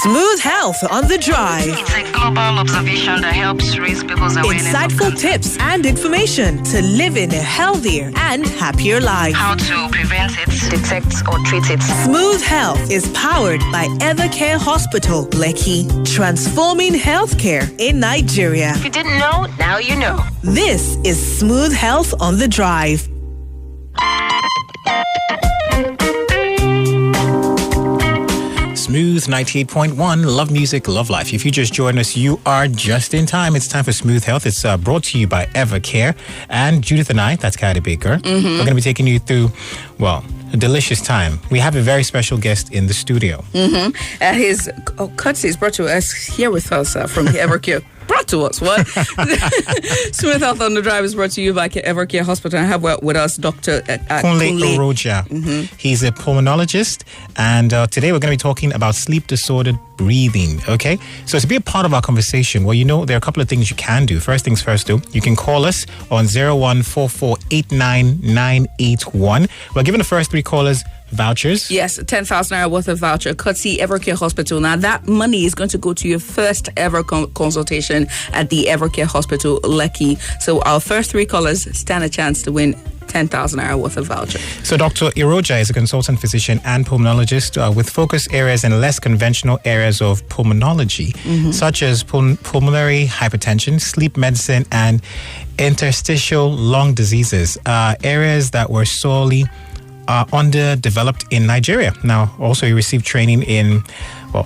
Smooth health on the drive. It's a global observation that helps raise people's awareness. Insightful tips and information to live in a healthier and happier life. How to prevent it, detect or treat it. Smooth Health is powered by Evercare Hospital, Lekki, transforming healthcare in Nigeria. If you didn't know, now you know. This is Smooth Health on the drive. Smooth 98.1, love music, love life. If you just joined us, you are just in time. It's time for Smooth Health. It's brought to you by Evercare. And Judith and I, that's Kylie Baker, we're going to be taking you through, well, a delicious time. We have a very special guest in the studio. His courtesy is brought to us here with us from Evercare. Brought to us, what? Smooth Health on the Drive is brought to you by Evercare Hospital. I have with us Dr. Kunle Irojah. He's a pulmonologist, and today we're going to be talking about sleep-disordered breathing, okay? So to be a part of our conversation, well, you know, there are a couple of things you can do. First things first, though, you can call us on 01448991. We're giving the first three callers vouchers. Yes, 10,000 naira worth of voucher, courtesy Evercare Hospital. Now, that money is going to go to your first ever consultation at the Evercare Hospital, Lekki. So our first three callers stand a chance to win 10,000 naira worth of voucher. So Dr. Irojah is a consultant physician and pulmonologist with focus areas in less conventional areas of pulmonology, such as pulmonary hypertension, sleep medicine, and interstitial lung diseases, areas that were solely underdeveloped in Nigeria. Now, also he received training in, well,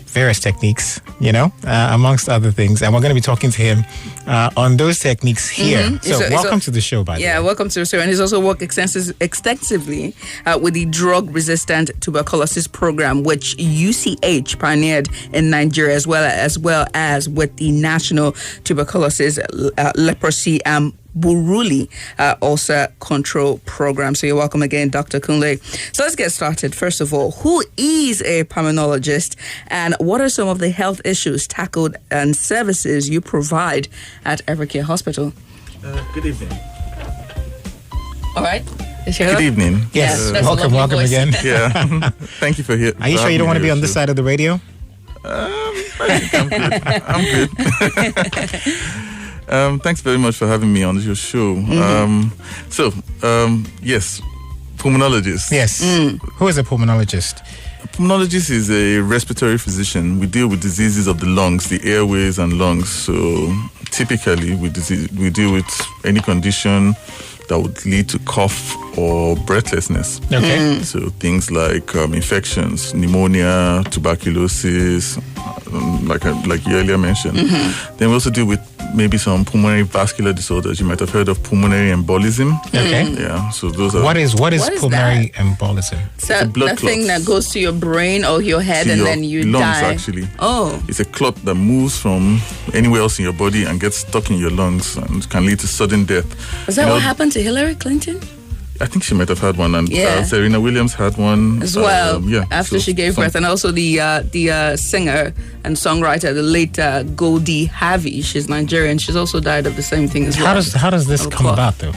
various techniques, you know, amongst other things. And we're going to be talking to him on those techniques here. So welcome to the show, by the way. Yeah, welcome to the show. And he's also worked extensively with the drug-resistant tuberculosis program, which UCH pioneered in Nigeria, as well as with the National Tuberculosis, Leprosy, Buruli ulcer control program. So you're welcome again, Dr. Kunle. So let's get started. First of all, who is a pulmonologist, and what are some of the health issues tackled and services you provide at Evercare Hospital? Good evening. All right. Good evening. Yes. Welcome again. Yeah. Thank you for here. Are you sure you don't want to be on this side of the radio? I'm good. Thanks very much for having me on your show. Yes, pulmonologist. Yes. Who is a pulmonologist? A pulmonologist is a respiratory physician. We deal with diseases of the lungs, the airways and lungs. So typically we deal with any condition that would lead to cough or breathlessness. Okay. So things like infections, pneumonia, tuberculosis, like you earlier mentioned. Then we also deal with maybe some pulmonary vascular disorders. You might have heard of pulmonary embolism. Okay. Yeah. So those are... What is pulmonary embolism? So It's a blood the thing clot. that goes to your brain or your head to and your then you lungs, die. actually. Oh. It's a clot that moves from anywhere else in your body and gets stuck in your lungs and can lead to sudden death. Was that what happened to Hillary Clinton? I think she might have had one, and Yeah. Serena Williams had one As well, after so she gave birth, and also the singer and songwriter, the late Goldie Harvey. She's Nigerian. She's also died of the same thing as well. How does this come about, though?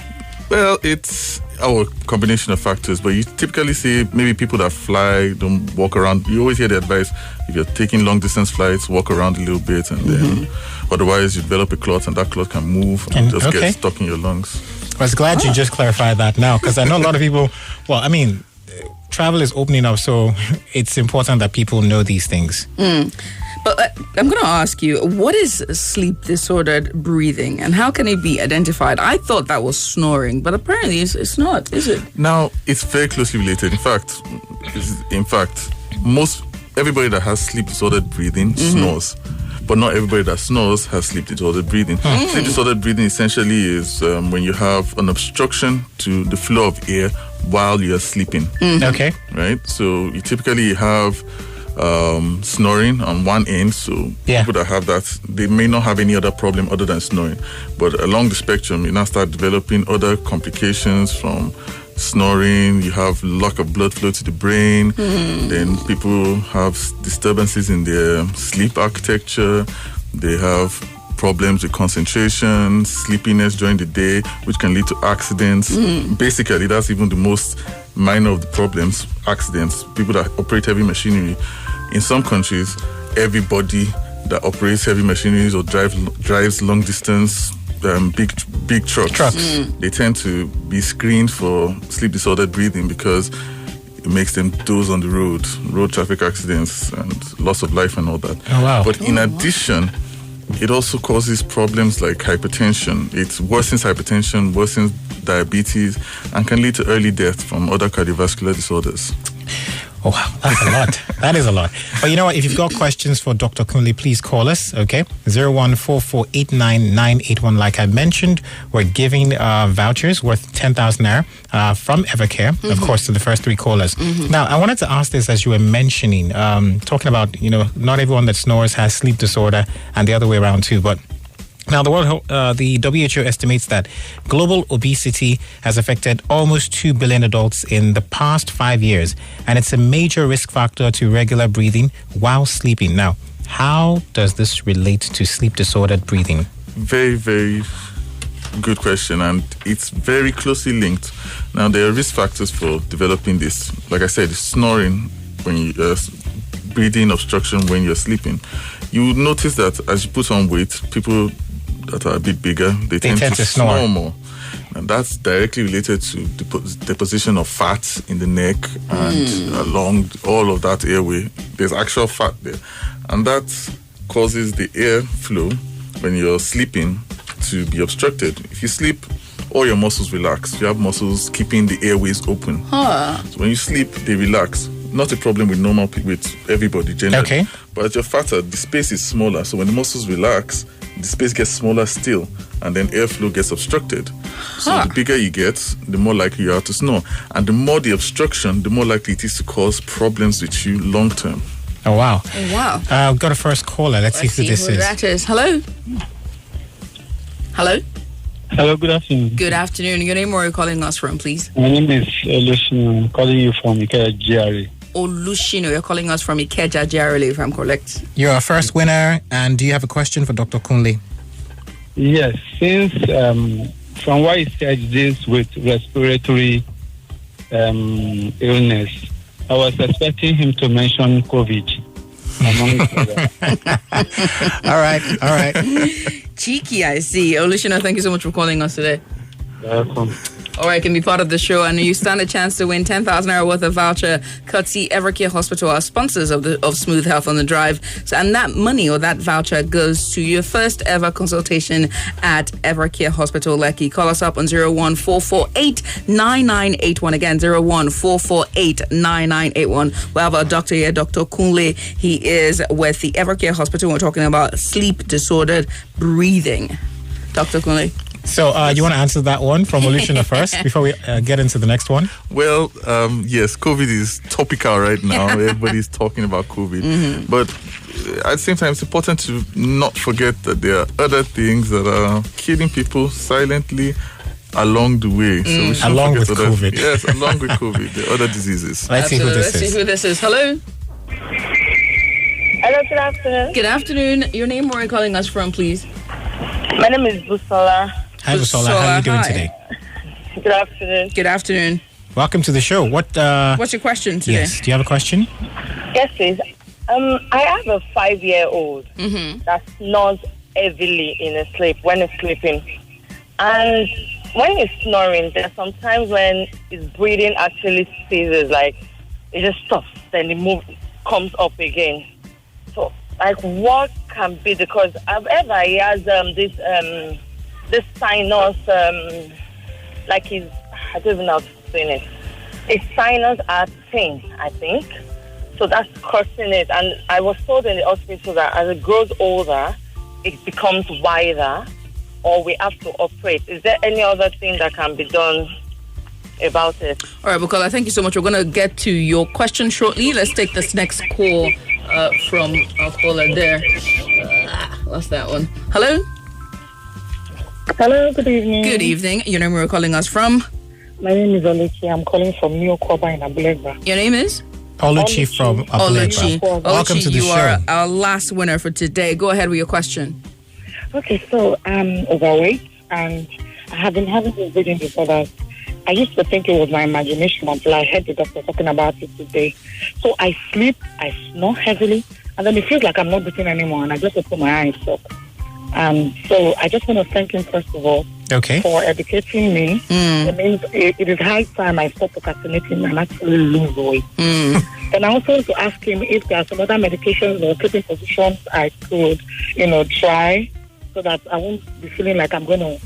Well, it's a combination of factors, but you typically see maybe people that fly don't walk around. You always hear the advice, if you're taking long distance flights, walk around a little bit, and then otherwise you develop a clot, and that clot can move and just get stuck in your lungs. I was glad you just clarified that now, because I know a lot of people, well, I mean, travel is opening up, so it's important that people know these things. But I'm going to ask you, what is sleep-disordered breathing, and how can it be identified? I thought that was snoring, but apparently it's not, is it? Now, it's very closely related. In fact, everybody that has sleep-disordered breathing snores. But not everybody that snores has sleep-disordered breathing. Sleep-disordered breathing essentially is when you have an obstruction to the flow of air while you're sleeping. Okay. Right? So you typically have snoring on one end. So people that have that, they may not have any other problem other than snoring. But along the spectrum, you now start developing other complications from snoring. You have lack of blood flow to the brain. Then people have disturbances in their sleep architecture. They have problems with concentration, sleepiness during the day, which can lead to accidents. Basically, that's even the most minor of the problems, accidents. People that operate heavy machinery. In some countries, everybody that operates heavy machineries or drives long distance big trucks. They tend to be screened for sleep disordered breathing because it makes them doze on the road traffic accidents and loss of life and all that. Oh, wow. But in addition, it also causes problems like hypertension. It worsens hypertension, worsens diabetes, and can lead to early death from other cardiovascular disorders. Oh, wow, that's a lot. That is a lot. But you know what? If you've got questions for Dr. Kunle, please call us, okay? 014489981. Like I mentioned, we're giving vouchers worth 10,000 naira from Evercare, of course, to the first 3 callers. Now, I wanted to ask this as you were mentioning, talking about, not everyone that snores has sleep disorder and the other way around too, but now, the WHO estimates that global obesity has affected almost 2 billion adults in the past 5 years, and it's a major risk factor to regular breathing while sleeping. Now, how does this relate to sleep disordered breathing? Very, very good question, and it's very closely linked. Now, there are risk factors for developing this. Like I said, snoring, when you breathing obstruction when you're sleeping. You will notice that as you put on weight, people that are a bit bigger, they tend to snore more. And that's directly related to deposition of fat in the neck and along all of that airway. There's actual fat there. And that causes the airflow when you're sleeping to be obstructed. If you sleep, all your muscles relax. You have muscles keeping the airways open. So when you sleep, they relax. Not a problem with everybody generally. Okay. But as you're fatter, the space is smaller. So when the muscles relax, the space gets smaller still, and then airflow gets obstructed. So the bigger you get, the more likely you are to snore. And the more the obstruction, the more likely it is to cause problems with you long term. Oh, wow. Oh, wow. We've got a first caller. Let's see who this is. That is. Hello? Hello? Hello, good afternoon. Good afternoon. Your name, where are you calling us from, please? My name is Olushino. I'm calling you from Ikeja GRA. Olushino, you're calling us from Ikeja GRA, if I'm correct. You're our first winner, and do you have a question for Dr. Kunle? Yes, since from what he said this with respiratory illness, I was expecting him to mention COVID. All right. Cheeky, I see. Olushino, thank you so much for calling us today. Welcome. All right, can be part of the show, and you stand a chance to win 10,000 naira worth of voucher courtesy Evercare Hospital, our sponsors of Smooth Health on the Drive. So, and that money or that voucher goes to your first ever consultation at Evercare Hospital, Lekki. Call us up on 014489981. Again, 014489981. We have our doctor here, Dr. Kunle. He is with the Evercare Hospital. We're talking about sleep disordered breathing. Dr. Kunle. So you want to answer that one from Olushina first before we get into the next one? Well, yes, COVID is topical right now. Everybody's talking about COVID. But at the same time, it's important to not forget that there are other things that are killing people silently along the way. So we shouldn't along with forget COVID. Yes, along with COVID. The other diseases. Let's see who this is. Let's see who this is. Hello? Hello, good afternoon. Good afternoon. Your name, where are you calling us from, please? My name is Busola. Hi, Busola. How are you doing today? Good afternoon. Good afternoon. Welcome to the show. What's your question today? Yes. Do you have a question? Yes, please. I have a 5-year-old that snores heavily in his sleep when he's sleeping. And when he's snoring, there's sometimes when his breathing actually ceases, like it just stops, then it comes up again. So, like, what can be, because I've ever, he has this sinus, like I don't even know how to explain it. His sinus are thin, I think. So that's causing it. And I was told in the hospital that as it grows older, it becomes wider, or we have to operate. Is there any other thing that can be done about it? All right, Bukola, thank you so much. We're going to get to your question shortly. Let's take this next call from our caller there. What's that one? Hello? Hello, good evening. Good evening. Your name, we're calling us from? My name is Lekki. I'm calling from New Koba in Abulegba. Your name is? Oluchi from Abulegba. Welcome to the show. You are our last winner for today. Go ahead with your question. Okay, so I'm overweight and I have been having this breathing disorder. I used to think it was my imagination until I heard the doctor talking about it today. So I sleep, I snore heavily, And then it feels like I'm not breathing anymore, and I just open my eyes up. So I just want to thank him, first of all, for educating me. It means it is high time I stop procrastinating and actually lose weight. And I also want to ask him if there are some other medications or sleeping positions I could, try, so that I won't be feeling like I'm going to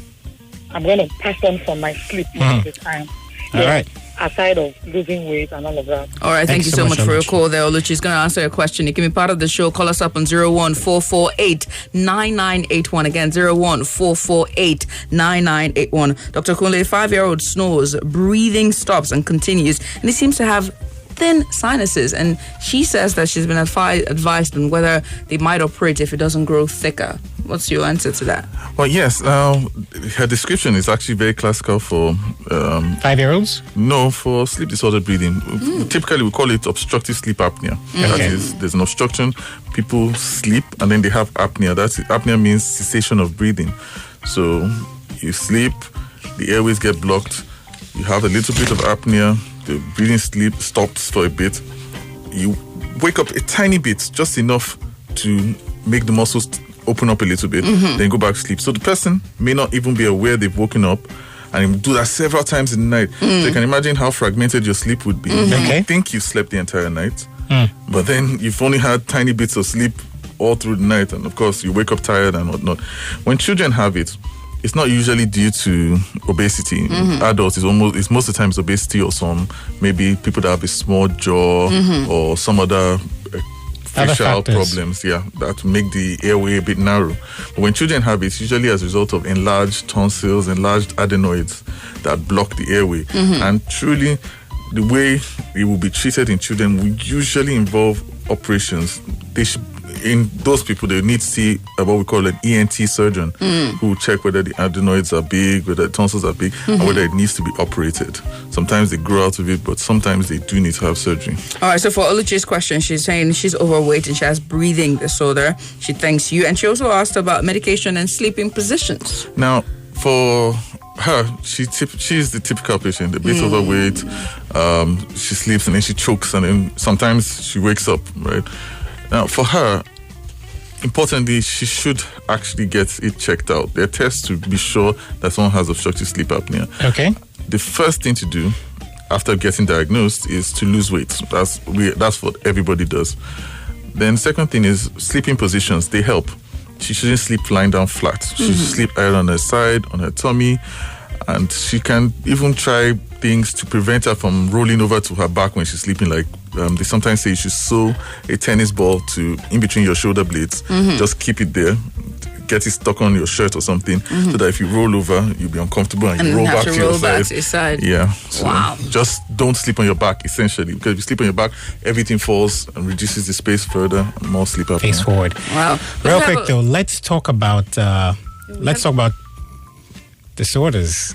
pass on from my sleep all the time. All right. Aside of losing weight and all of that. All right, thank you so much for your call there, Oluchi. Is going to answer your question. You can be part of the show. Call us up on 01448-9981. Again, 01448-9981. Dr. Kunle, 5-year-old snores, breathing stops and continues, and he seems to have thin sinuses, and she says that she's been advised on whether they might operate if it doesn't grow thicker. What's your answer to that? Well, yes. Her description is actually very classical for 5-year-olds. No, for sleep disordered breathing. Typically, we call it obstructive sleep apnea. That is, there's an obstruction. People sleep and then they have apnea. Apnea means cessation of breathing. So you sleep, the airways get blocked. You have a little bit of apnea. The breathing sleep stops for a bit. You wake up a tiny bit, just enough to make the muscles open up a little bit, then go back to sleep. So the person may not even be aware they've woken up, and do that several times in the night. So you can imagine how fragmented your sleep would be. You think you slept the entire night, but then you've only had tiny bits of sleep all through the night, and of course you wake up tired and whatnot. When children have it, it's not usually due to obesity. Adults, it's most of the times obesity or maybe people that have a small jaw or some other facial problems, that make the airway a bit narrow. But when children have it, it's usually as a result of enlarged tonsils, enlarged adenoids that block the airway. And truly, the way it will be treated in children will usually involve operations. In those people, they need to see what we call an ENT surgeon who will check whether the adenoids are big, whether the tonsils are big, and whether it needs to be operated. Sometimes they grow out of it, but sometimes they do need to have surgery. All right, so for Oluchi's question, she's saying she's overweight and she has breathing disorder. She thanks you. And she also asked about medication and sleeping positions. Now, for her, she's the typical patient, a bit overweight. She sleeps and then she chokes and then sometimes she wakes up, right? Now, for her, importantly, she should actually get it checked out. There are tests to be sure that someone has obstructive sleep apnea. Okay. The first thing to do after getting diagnosed is to lose weight. That's what everybody does. Then the second thing is sleeping positions. They help. She shouldn't sleep lying down flat. She should sleep either on her side, on her tummy, and she can even try things to prevent her from rolling over to her back when she's sleeping. Like they sometimes say you should sew a tennis ball in between your shoulder blades. Just keep it there. Get it stuck on your shirt or something, so that if you roll over, you'll be uncomfortable and you roll back to your side. Yeah. So just don't sleep on your back, essentially, because if you sleep on your back, everything falls and reduces the space further. More sleep apnea. Face forward. Wow. Real quick though, let's talk about disorders.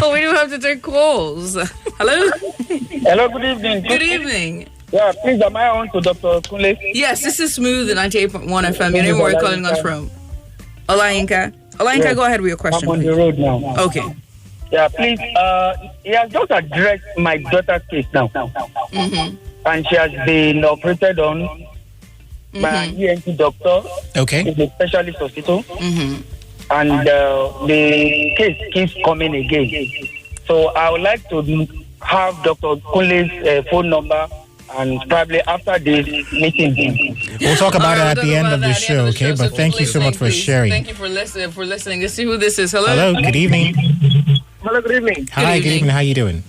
Oh, we do have to take calls. Hello? Hello, good evening. Good evening. Yeah, please, am I on to Dr. Kunle? Yes, this is Smooth, the 98.1 FM. Your name, where you're calling us from? Olayinka. Olayinka, go ahead with your question. I'm on the road now. Okay. Yeah, please. He has just addressed my daughter's case now. And she has been operated on by an ENT doctor. Okay. It's a specialist hospital. And the case keeps coming again. So I would like to have Dr. Kunle's phone number, and probably after this meeting. We'll talk about it at the end of the show, okay? But thank you so much for sharing. Thank you for listening. Let's see who this is. Hello. Hello, good evening. Hello, good evening. Hi, good evening. How you doing?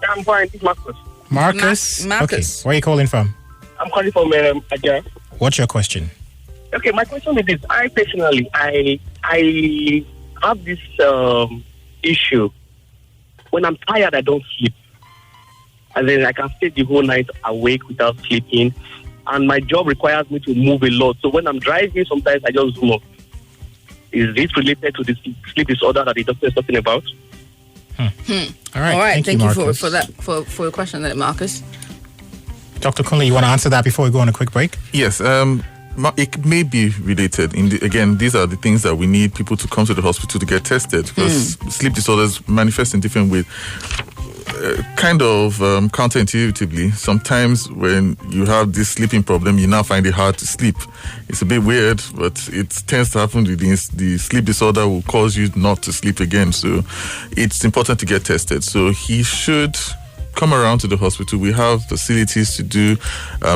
I'm fine. This is Marcus. Marcus? Marcus. Okay. Where are you calling from? I'm calling from Ajah. What's your question? Okay, my question is this. I personally, I have this issue. When I'm tired, I don't sleep. And then I can stay the whole night awake without sleeping. And my job requires me to move a lot. So when I'm driving, sometimes I just zoom off. Is this related to the sleep disorder that the doctor is talking about? All right. Thank you Marcus. for your question there, Marcus. Dr. Kunle, you want to answer that before we go on a quick break? Yes. It may be related. Again, these are the things that we need people to come to the hospital to get tested, because sleep disorders manifest in different ways. kind of counterintuitively, sometimes when you have this sleeping problem, you now find it hard to sleep. It's a bit weird, but it tends to happen with the sleep disorder will cause you not to sleep again. So it's important to get tested. So he should come around to the hospital. We have facilities to do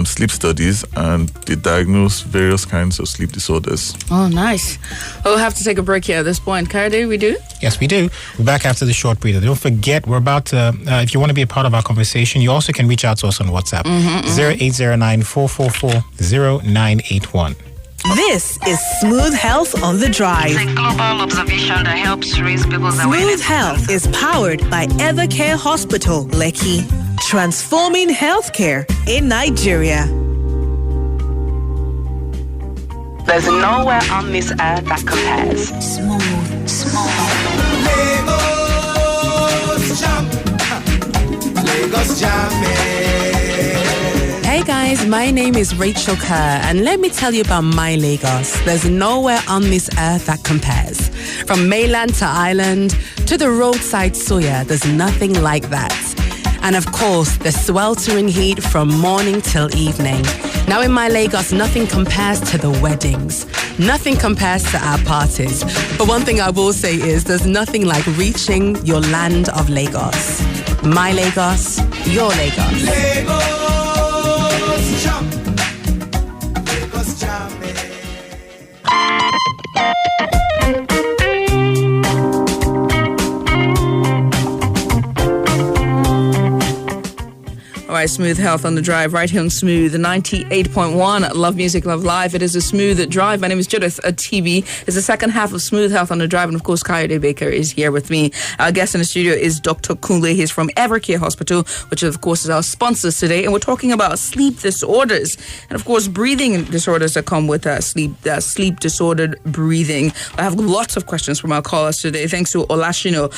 sleep studies, and they diagnose various kinds of sleep disorders. Oh, nice. We'll have to take a break here at this point. Kayode, we do? Yes, we do. We're back after the short breather. Don't forget, we're about to, if you want to be a part of our conversation, you also can reach out to us on WhatsApp. 0809-444-0981. This is Smooth Health on the Drive. It's a global observation that helps raise people's awareness. Smooth Health is powered by Evercare Hospital, Lekki, transforming healthcare in Nigeria. There's nowhere on this earth that compares. Smooth. Lagos Jam. Hey guys, my name is Rachel Kerr, and let me tell you about my Lagos. There's nowhere on this earth that compares. From mainland to island to the roadside suya, there's nothing like that. And of course, the sweltering heat from morning till evening. Now in my Lagos, nothing compares to the weddings. Nothing compares to our parties. But one thing I will say is there's nothing like reaching your land of Lagos. My Lagos, your Lagos. All right, Smooth Health on the Drive, right here on Smooth 98.1. Love music, love life. It is a Smooth Drive. My name is Judith TV. It's the second half of Smooth Health on the Drive. And of course, Kayode Baker is here with me. Our guest in the studio is Dr. Kunle. He's from Evercare Hospital, which of course is our sponsors today. And we're talking about sleep disorders. And of course, breathing disorders that come with sleep disordered breathing. I have lots of questions from our callers today. Thanks to Olashino,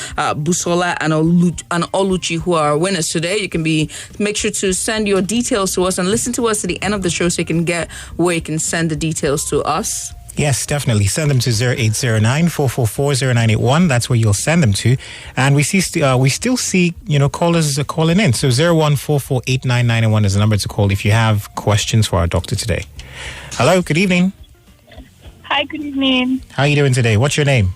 Busola, and Oluchi, who are our winners today. You can make sure to send your details to us and listen to us at the end of the show so you can get where you can send the details to us. Yes, definitely. Send them to 0809-444-0981. That's where you'll send them to. And we still see, callers calling in. So 0144-89991 is the number to call if you have questions for our doctor today. Hello, good evening. Hi, good evening. How are you doing today? What's your name?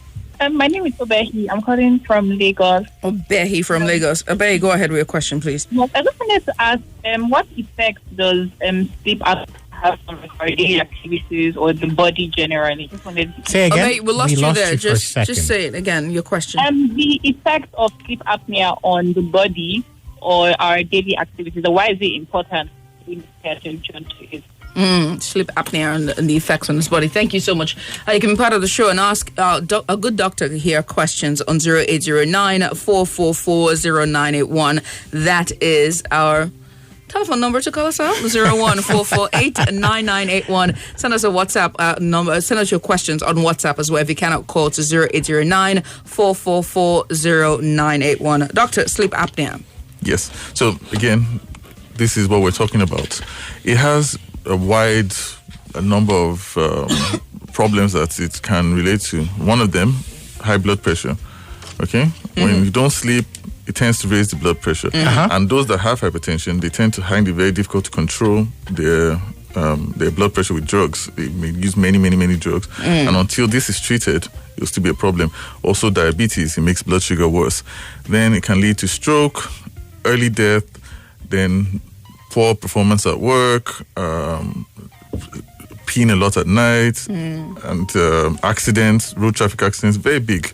My name is Obehi. I'm calling from Lagos. Obehi from Lagos. Obehi, go ahead with your question, please. Yes, I just wanted to ask, what effect does sleep apnea have on our daily activities or the body generally? Just wanted to say again. Obehi, we lost you there. Just say it again, your question. The effect of sleep apnea on the body or our daily activities, or why is it important to pay attention to it? Sleep apnea and the effects on his body. Thank you so much. You can be part of the show and ask a good doctor here questions on 0809-444-0981. That is our telephone number to call us out, 01-448-9981. Send us a WhatsApp number. Send us your questions on WhatsApp as well. If you cannot call to 0809-444-0981. Doctor, sleep apnea. Yes. So again, this is what we're talking about. It has a wide number of problems that it can relate to. One of them, high blood pressure. Okay? Mm-hmm. When you don't sleep, it tends to raise the blood pressure. Mm-hmm. And those that have hypertension, they tend to find it very difficult to control their blood pressure with drugs. They may use many drugs. And until this is treated, it will still be a problem. Also, diabetes, it makes blood sugar worse. Then it can lead to stroke, early death, then poor performance at work, peeing a lot at night, and accidents, road traffic accidents, very big.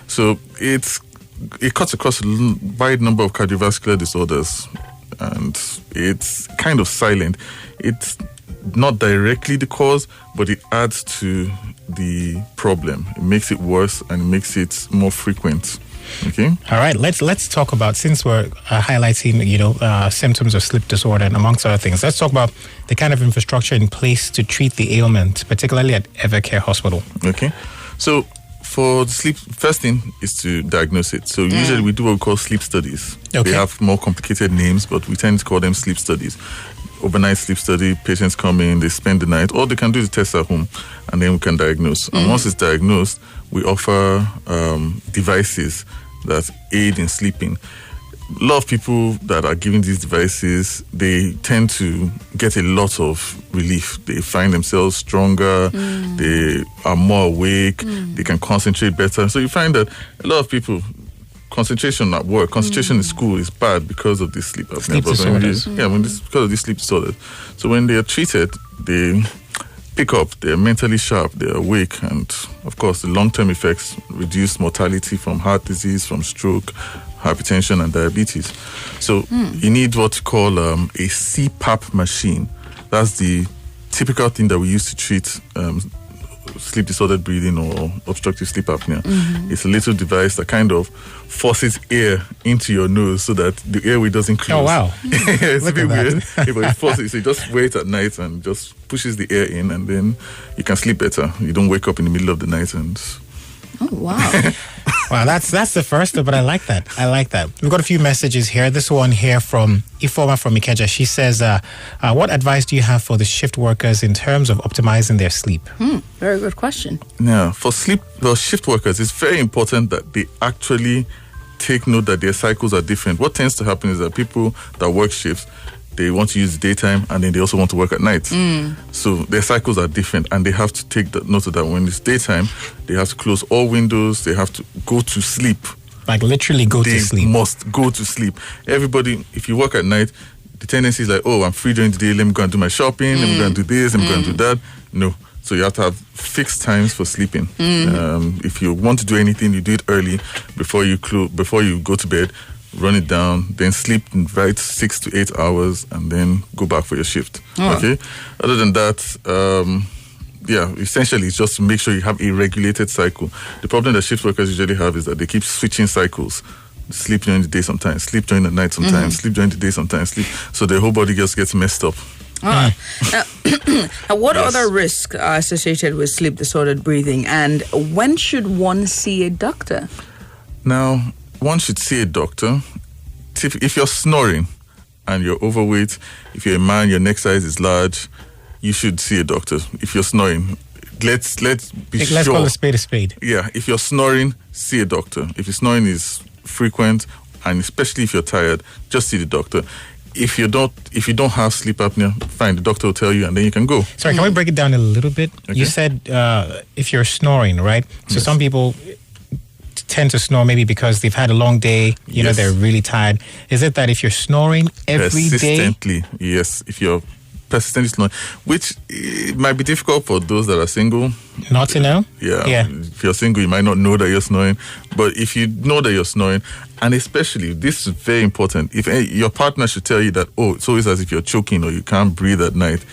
So it cuts across a wide number of cardiovascular disorders, and it's kind of silent. It's not directly the cause, but it adds to the problem. It makes it worse and makes it more frequent. Okay. All right. Let's talk about, since we're highlighting, symptoms of sleep disorder and amongst other things. Let's talk about the kind of infrastructure in place to treat the ailment, particularly at Evercare Hospital. Okay. So for the sleep, first thing is to diagnose it. So usually we do what we call sleep studies. Okay. They have more complicated names, but we tend to call them sleep studies. Overnight sleep study, patients come in, they spend the night, or they can do the test at home, and then we can diagnose. And once it's diagnosed, we offer devices that aid in sleeping. a lot of people that are given these devices, they tend to get a lot of relief. They find themselves stronger, they are more awake, they can concentrate better. So you find that a lot of people, concentration at work, concentration in school is bad because of this sleep apnea. Sleep disorders. Because of these sleep disorders. So when they are treated, they pick up, they're mentally sharp, they're awake, and of course the long-term effects reduce mortality from heart disease, from stroke, hypertension and diabetes. So you need what you call a CPAP machine. That's the typical thing that we use to treat sleep disordered breathing or obstructive sleep apnea. It's a little device that kind of forces air into your nose so that the airway doesn't close. Oh, wow. It's a bit weird. But it forces, so you just wait at night and just pushes the air in, and then you can sleep better. You don't wake up in the middle of the night and... Oh, wow. Wow, that's the first, but I like that. We've got a few messages here. This one here from Ifoma from Ikeja. She says, what advice do you have for the shift workers in terms of optimizing their sleep? Very good question. Yeah, for shift workers, it's very important that they actually take note that their cycles are different. What tends to happen is that people that work shifts, they want to use the daytime and then they also want to work at night. So their cycles are different, and they have to take note of that. When it's daytime, they have to close all windows, they have to go to sleep. Like literally go to sleep. They must go to sleep. Everybody, if you work at night, the tendency is like, oh, I'm free during the day, let me go and do my shopping, let me go and do this, let me go and do that. No. So you have to have fixed times for sleeping. If you want to do anything, you do it early before you go to bed. Run it down, then sleep right 6 to 8 hours, and then go back for your shift. Okay. Other than that, essentially it's just to make sure you have a regulated cycle. The problem that shift workers usually have is that they keep switching cycles. Sleep during the day sometimes, sleep during the night sometimes, sleep during the day sometimes, sleep. So their whole body just gets messed up. Now, what other risks are associated with sleep disordered breathing, and when should one see a doctor? Now, one should see a doctor. If you're snoring and you're overweight, if you're a man, your neck size is large, you should see a doctor. If you're snoring, let's be sure. Let's call a spade a spade. Yeah, if you're snoring, see a doctor. If your snoring is frequent, and especially if you're tired, just see the doctor. If you don't have sleep apnea, fine, the doctor will tell you, and then you can go. Sorry, can we break it down a little bit? Okay. You said if you're snoring, right? So some people tend to snore maybe because they've had a long day, you know, they're really tired. Is it that if you're snoring every persistently, day? Yes, if you're persistently snoring, which it might be difficult for those that are single. Not to know? Yeah. If you're single, you might not know that you're snoring. But if you know that you're snoring, and especially, this is very important, if your partner should tell you that, oh, it's always as if you're choking or you can't breathe at night,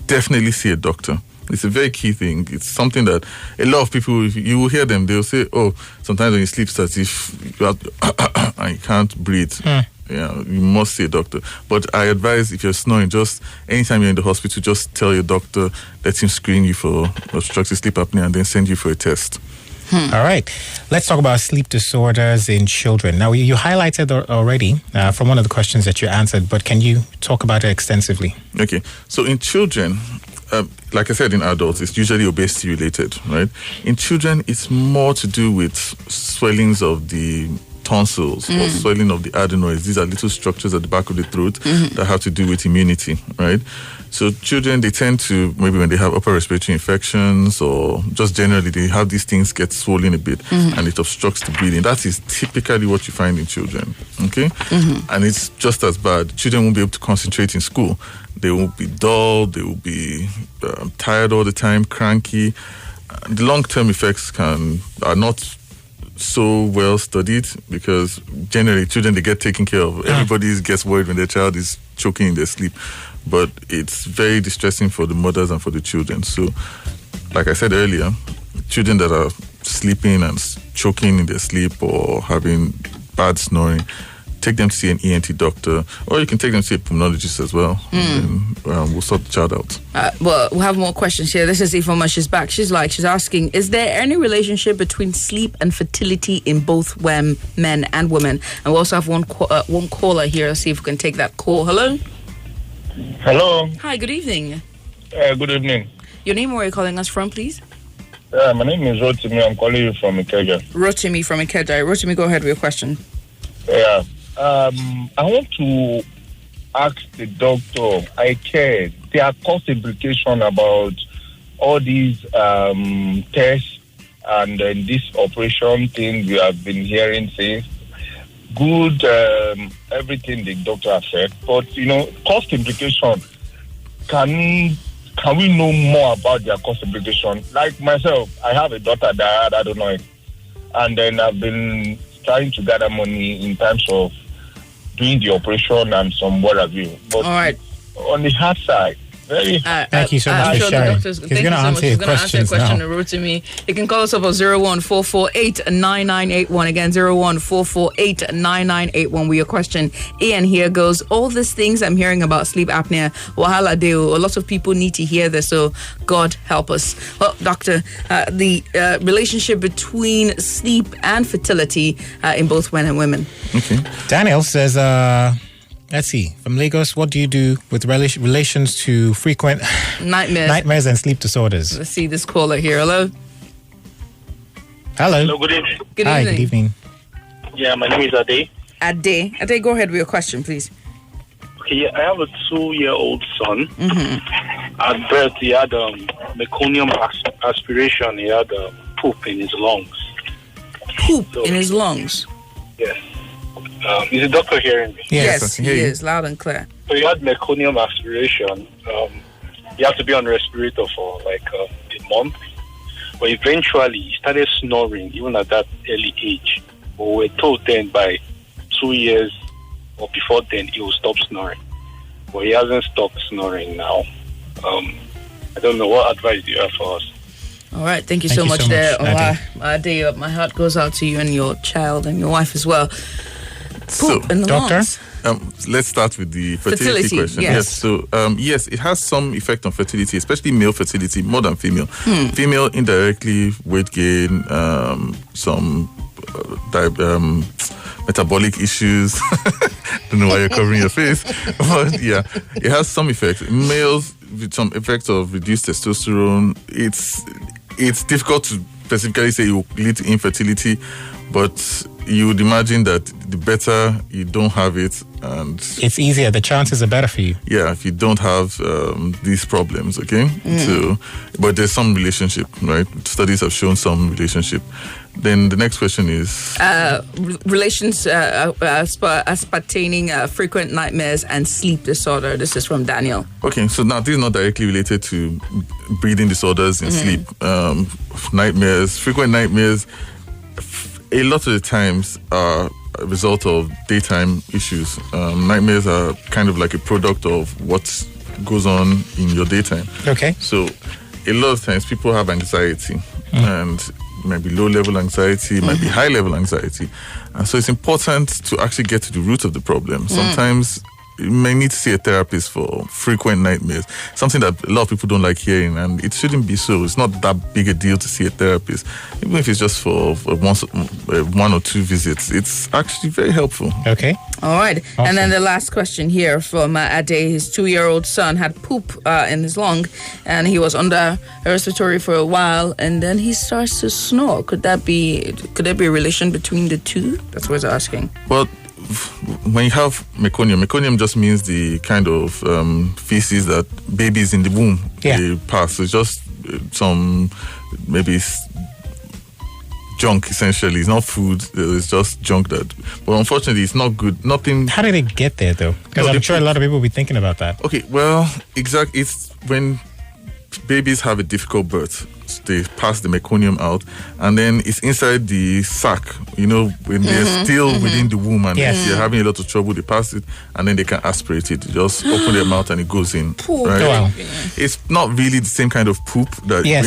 definitely see a doctor. It's a very key thing. It's something that a lot of people, you will hear them, they'll say, oh, sometimes when you sleep, it's as if you have and you can't breathe. Yeah, you must see a doctor. But I advise, if you're snoring, just anytime you're in the hospital, just tell your doctor, let him screen you for obstructive sleep apnea and then send you for a test. All right. Let's talk about sleep disorders in children. Now, you highlighted already from one of the questions that you answered, but can you talk about it extensively? Okay. So in children, like I said, in adults, it's usually obesity related, right? In children, it's more to do with swellings of the tonsils or swelling of the adenoids. These are little structures at the back of the throat that have to do with immunity, right? So children, they tend to, maybe when they have upper respiratory infections or just generally, they have these things get swollen a bit and it obstructs the breathing. That is typically what you find in children, okay? And it's just as bad. Children won't be able to concentrate in school. They will be dull, they will be tired all the time, cranky. The long-term effects are not so well studied because generally children, they get taken care of. Everybody gets worried when their child is choking in their sleep, but it's very distressing for the mothers and for the children. So like I said earlier, children that are sleeping and choking in their sleep or having bad snoring, take them to see an ENT doctor, or you can take them to see a pulmonologist as well. And then, we'll sort the child out. Well, we'll have more questions here. This is Ifoma. She's back. She's asking, is there any relationship between sleep and fertility in both men and women? And we also have one caller here. Let's see if we can take that call. Hello? Hello. Hi, good evening. Good evening. Your name, where are you calling us from, please? My name is Rotimi. I'm calling you from Ikeja. Rotimi from Ikeja. Rotimi, go ahead with your question. Yeah. I want to ask the doctor, there are cost implications about all these tests and this operation thing we have been hearing since. Good, everything the doctor has said, but cost implication. Can we know more about their cost implication? Like myself, I have a daughter that I don't know it, and then I've been trying to gather money in terms of doing the operation and some what have you. But all right, on the hard side. Thank you so much for sharing. He's going to answer your questions now. Wrote to me. You can call us up on 014489981. Again, 014489981 with your question. Ian here goes, all these things I'm hearing about sleep apnea, wahala deo. A lot of people need to hear this, so God help us. Well, doctor, the relationship between sleep and fertility in both men and women. Okay. Daniel says, let's see, from Lagos, what do you do with relations to frequent nightmares and sleep disorders? Let's see this caller here. Hello. Hello, good evening. Hi, good evening. Yeah, my name is Ade. Ade, go ahead with your question, please. Okay, I have a 2-year-old son. Mm-hmm. At birth, he had meconium aspiration. He had poop in his lungs. In his lungs? Yes. Is the doctor hearing me? Yes, he is, loud and clear. So he had meconium aspiration. You have to be on respirator for like a month. But eventually, he started snoring, even at that early age. But we were told then by 2 years or before then, he will stop snoring. But he hasn't stopped snoring now. I don't know, what advice do you have for us? All right, thank you so much there. Ade, my heart goes out to you and your child and your wife as well. Poop in the doctor? lungs. Let's start with the fertility question. Yes. So, yes, it has some effect on fertility, especially male fertility, more than female. Female, indirectly, weight gain, some metabolic issues. Don't know why you're covering your face. But, yeah, it has some effects. Males, with some effects of reduced testosterone, it's difficult to specifically say it will lead to infertility, but you would imagine that the better you don't have it, and it's easier, the chances are better for you. Yeah, if you don't have these problems, okay? So, but there's some relationship, right? Studies have shown some relationship. Then the next question is relations as pertaining frequent nightmares and sleep disorder. This is from Daniel. Okay, so now this is not directly related to breathing disorders in sleep. Nightmares, frequent nightmares, a lot of the times are a result of daytime issues. Nightmares are kind of like a product of what goes on in your daytime. Okay. So a lot of times people have anxiety, and it might be low-level anxiety, it might be high-level anxiety. And so it's important to actually get to the root of the problem. Sometimes you may need to see a therapist for frequent nightmares, something that a lot of people don't like hearing, and it shouldn't be so. It's not that big a deal to see a therapist, even if it's just for one or two visits. It's actually very helpful. Okay. All right. Awesome. And then the last question here from Ade. His 2-year-old son had poop in his lung, and he was under respiratory for a while, and then he starts to snore. Could there be a relation between the two? That's what he's asking. Well, when you have meconium just means the kind of feces that babies in the womb they pass. So it's just some maybe junk, essentially. It's not food. It's just junk that. But unfortunately, it's not good. Nothing. How did they get there, though? Because I'm sure a lot of people will be thinking about that. Okay, well, exactly. It's when babies have a difficult birth. They pass the meconium out, and then it's inside the sac. You know, when they're still within the womb and they're having a lot of trouble, they pass it, and then they can aspirate it. They just open their mouth and it goes in. Right? Oh, wow. It's not really the same kind of poop that yes.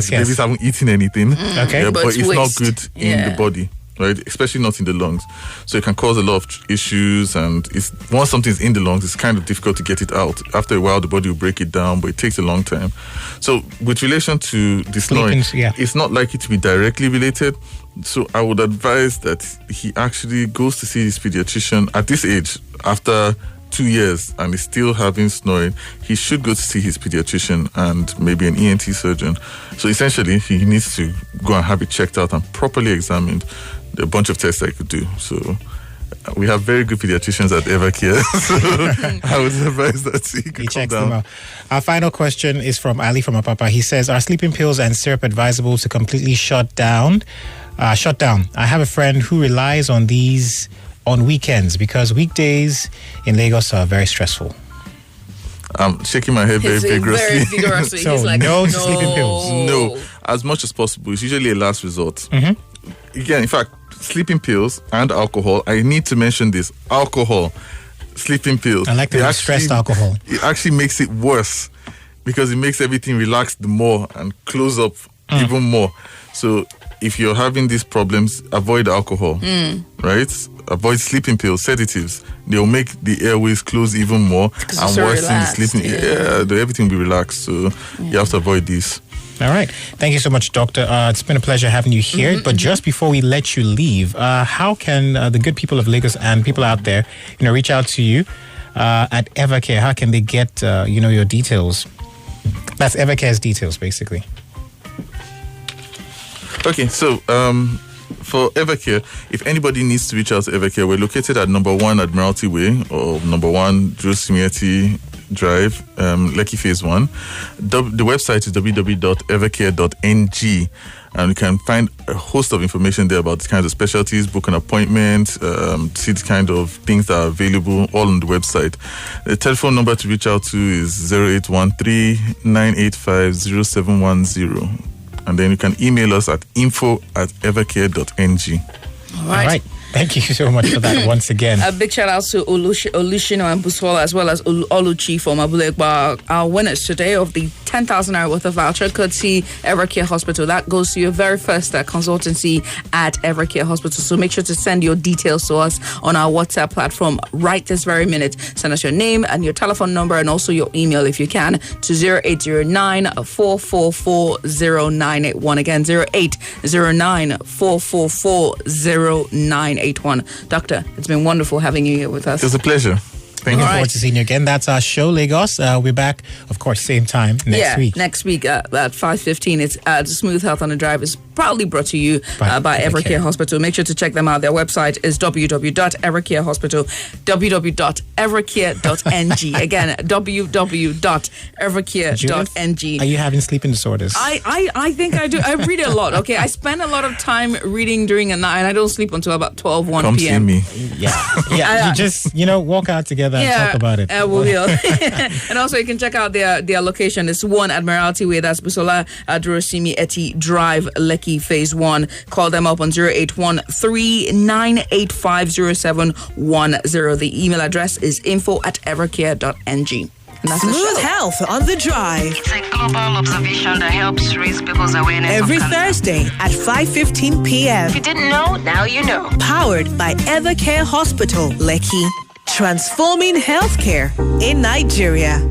babies haven't eaten anything. Okay, but it's waste. not good in the body. Right, especially not in the lungs, so it can cause a lot of issues. And once something's in the lungs, it's kind of difficult to get it out. After a while, the body will break it down, but it takes a long time. So, with relation to the snoring, it's not likely to be directly related. So, I would advise that he actually goes to see his pediatrician at this age. After 2 years and is still having snoring, he should go to see his pediatrician and maybe an ENT surgeon. So essentially, he needs to go and have it checked out and properly examined. There are a bunch of tests I could do. So We have very good pediatricians at Evercare. So I would advise that you can check them out. Our final question is from Ali from Apapa. He says, are sleeping pills and syrup advisable to completely shut down? I have a friend who relies on these on weekends because weekdays in Lagos are very stressful. I'm shaking my head very vigorously. So no sleeping pills. No, as much as possible. It's usually a last resort. Again, in fact, sleeping pills and alcohol. I need to mention this: alcohol, sleeping pills. I like the stressed alcohol. It actually makes it worse because it makes everything relaxed more and close up even more. So if you're having these problems, avoid alcohol, right? Avoid sleeping pills, sedatives. They'll make the airways close even more and worsen the sleeping. Everything will be relaxed. So you have to avoid these. All right. Thank you so much, Doctor. It's been a pleasure having you here. But just before we let you leave, how can the good people of Lagos and people out there, reach out to you at Evercare? How can they get, your details? That's Evercare's details, basically. Okay, so for Evercare, if anybody needs to reach out to Evercare, we're located at number 1 Admiralty Way or number 1 Drosimieti Drive, Lekki Phase 1. The website is www.evercare.ng, and you can find a host of information there about the kinds of specialties, book an appointment, see the kind of things that are available, all on the website. The telephone number to reach out to is 0813-985-0710. And then you can email us at info@evercare.ng. All right. Thank you so much for that once again. A big shout out to Olushino and Busola as well as Oluchi from Abulekba, our winners today of the 10,000 naira worth of voucher courtesy Evercare Hospital. That goes to your very first consultancy at Evercare Hospital. So make sure to send your details to us on our WhatsApp platform right this very minute. Send us your name and your telephone number and also your email if you can to 0809-444-0981. Again, 0809-444-0981. Doctor, it's been wonderful having you here with us. It was a pleasure. Looking forward to seeing you again. That's our show, Lagos. We're back, of course, same time next week. Next week at 5:15. It's Smooth Health on the Drive is proudly brought to you by Evercare Hospital. Make sure to check them out. Their website is www.evercarehospital.www.evercare.ng. Again, www.evercare.ng. Are you having sleeping disorders? I think I do. I read a lot. Okay, I spend a lot of time reading during a night, and I don't sleep until about 1 p.m. Come see me. Yeah. You just walk out together and talk about it. We will. And also, you can check out their location. It's 1 Admiralty Way. That's Busola Adrosimieti Drive, Lekki Phase 1. Call them up on 0813-985-0710. The email address is info@evercare.ng. Smooth Health on the Drive. It's a global observation that helps raise people's awareness. Every Thursday at 5:15 p.m. If you didn't know, now you know. Powered by Evercare Hospital, Lekki. Transforming healthcare in Nigeria.